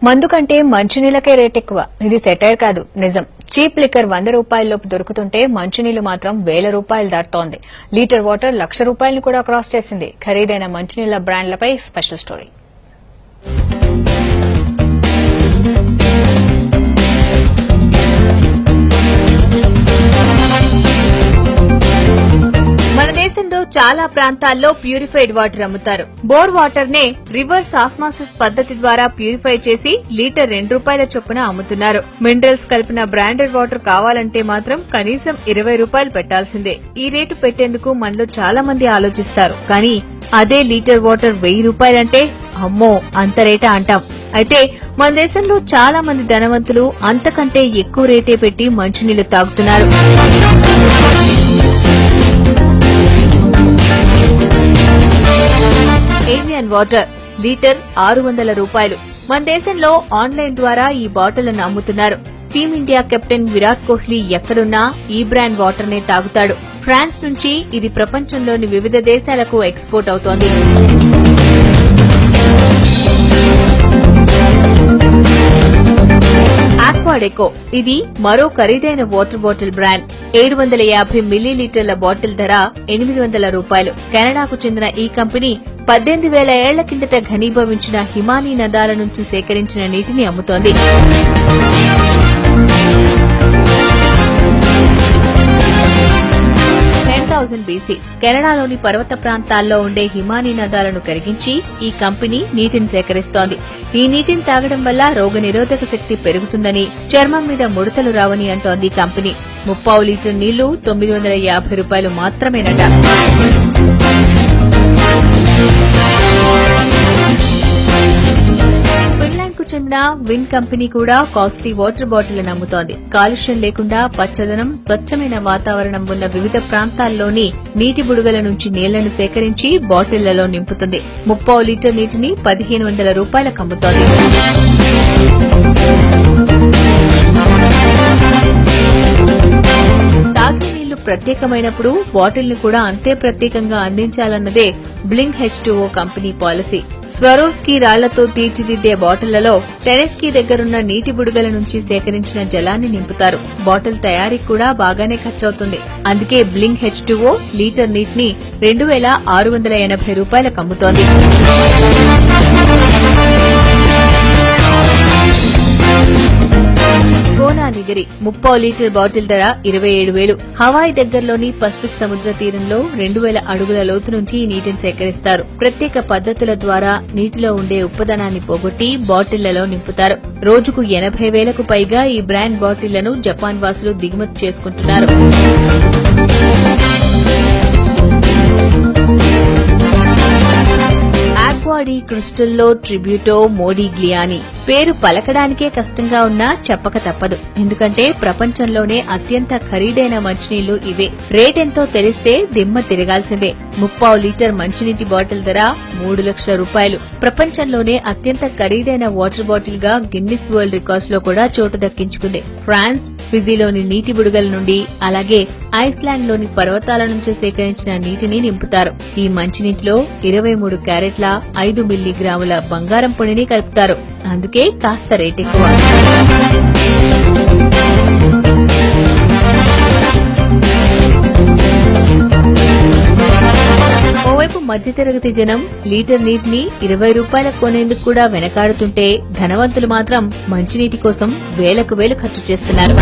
మందు కంటే మంచినీళ్ళకే రేట్ ఎక్కువ. ఇది సెటైర్ కాదు, నిజం. చీప్ లిక్కర్ 100 రూపాయల్లోపు దొరుకుతుంటే మంచినీళ్లు మాత్రం 1000 రూపాయలు దాటుతోంది. లీటర్ వాటర్ 1,00,000 రూపాయలను కూడా క్రాస్ చేసింది. ఖరీదైన మంచినీళ్ల బ్రాండ్లపై స్పెషల్ స్టోరీ. మన దేశంలో చాలా ప్రాంతాల్లో ప్యూరిఫైడ్ వాటర్ అమ్ముతారు. బోర్ వాటర్ నే రివర్స్ ఆస్మాసిస్ పద్ధతి ద్వారా ప్యూరిఫై చేసి లీటర్ 2 రూపాయల చొప్పున అమ్ముతున్నారు. మినరల్స్ కలిపిన బ్రాండెడ్ వాటర్ కావాలంటే మాత్రం కనీసం 20 రూపాయలు పెట్టాల్సిందే. ఈ రేటు పెట్టేందుకు మనలో చాలా మంది ఆలోచిస్తారు. కానీ అదే లీటర్ వాటర్ 1000 రూపాయలంటే అమ్మో అంత రేటా అంటాం. అయితే మన దేశంలో చాలా మంది ధనవంతులు అంతకంటే ఎక్కువ రేటే పెట్టి మంచినీళ్లు తాగుతున్నారు. ఏవియన్ వాటర్ లీటర్ 600 రూపాయలు. మన దేశంలో ఆన్లైన్ ద్వారా ఈ బాటిళ్లను అమ్ముతున్నారు. టీమిండియా కెప్టెన్ విరాట్ కోహ్లీ ఎక్కడున్నా ఈ బ్రాండ్ వాటర్ నే తాగుతాడు. ఫ్రాన్స్ నుంచి ఇది ప్రపంచంలోని వివిధ దేశాలకు ఎక్స్పోర్ట్ అవుతోంది. ఆక్వాడెకో ఇది మరో ఖరీదైన వాటర్ బాటిల్ బ్రాండ్. 750 మిల్లీలీటర్ల బాటిల్ ధర 800 రూపాయలు. కెనడాకు చెందిన ఈ కంపెనీ 18,000 ఏళ్ల కిందట ఘనీభవించిన హిమానీ నదాల నుంచి సేకరించిన నీటిని అమ్ముతోంది. BC కెనడాలోని పర్వత ప్రాంతాల్లో ఉండే హిమానీ నదాలను కరిగించి ఈ కంపెనీ నీటిని సేకరిస్తోంది. ఈ నీటిని తాగడం వల్ల రోగనిరోధక శక్తి పెరుగుతుందని, చర్మం మీద ముడతలు రావని అంటోంది కంపెనీ. 30 లీటర్ నీళ్లు 950 రూపాయలు మాత్రమేనట. చెందిన విన్ కంపెనీ కూడా కాస్ట్లీ వాటర్ బాటిల్ అమ్ముతోంది. కాలుష్యం లేకుండా పచ్చదనం, స్వచ్ఛమైన వాతావరణం ఉన్న వివిధ ప్రాంతాల్లోని నీటి బుడగల నుంచి నీళ్లను సేకరించి బాటిళ్లలో నింపుతుంది. 30 లీటర్ నీటిని 1500 రూపాయలకు అమ్ముతోంది. తాగే నీళ్లు ప్రత్యేకమైనప్పుడు బాటిల్ ని కూడా అంతే ప్రత్యేకంగా అందించాలన్నదే Blink H2O company policy. Swarovski రాళ్లతో తీర్చిదిద్దే బాటిళ్లలో టెరెస్కీ దగ్గరున్న నీటి బుడగల నుంచి సేకరించిన జలాన్ని నింపుతారు. బాటిల్ తయారీకి కూడా బాగానే ఖర్చవుతుంది. అందుకే బ్లింక్ H2O లీటర్ నీటిని 2680 రూపాయలకు అమ్ముతోంది. గోనానిగరి 30 లీటర్ బాటిల్ ధర 27,000. హవాయి దగ్గరలోని పసిఫిక్ సముద్ర తీరంలో 2000 అడుగుల లోతు నుంచి ఈ నీటిని సేకరిస్తారు. ప్రత్యేక పద్ధతుల ద్వారా నీటిలో ఉండే ఉప్పదనాన్ని పోగొట్టి బాటిళ్లలో నింపుతారు. రోజుకు 80,000కు పైగా ఈ బ్రాండ్ బాటిళ్లను జపాన్ వాసులు దిగుమతి చేసుకుంటున్నారు. ఆక్వాడీ క్రిస్టల్లో ట్రిబ్యూటో మోడిగ్లియాని పేరు పలకడానికే కష్టంగా ఉన్నా చెప్పక తప్పదు. ఎందుకంటే ప్రపంచంలోనే అత్యంత ఖరీదైన మంచినీళ్లు ఇవే. రేటెంతో తెలిస్తే దిమ్మ తిరగాల్సిందే. 30 లీటర్ మంచినీటి బాటిల్ ధర 3 లక్షల రూపాయలు. ప్రపంచంలోనే అత్యంత ఖరీదైన వాటర్ బాటిల్ గా గిన్నిస్ వరల్డ్ రికార్డ్స్ లో కూడా చోటు దక్కించుకుంది. ఫ్రాన్స్, ఫిజీలోని నీటి బుడగల నుండి, అలాగే ఐస్లాండ్ లోని పర్వతాల నుంచి సేకరించిన నీటిని నింపుతారు. ఈ మంచినీటిలో 23 క్యారెట్ల 5 మిల్లీగ్రాముల బంగారం పొడిని కలుపుతారు. అందుకే కాస్త రేట్ ఎక్కువ. ఓవైపు మధ్యతరగతి జనం లీటర్ నీటిని 20 రూపాయలకు కొనేందుకు కూడా వెనకాడుతుంటే, ధనవంతులు మాత్రం మంచినీటి కోసం వేలకు వేలు ఖర్చు చేస్తున్నారు.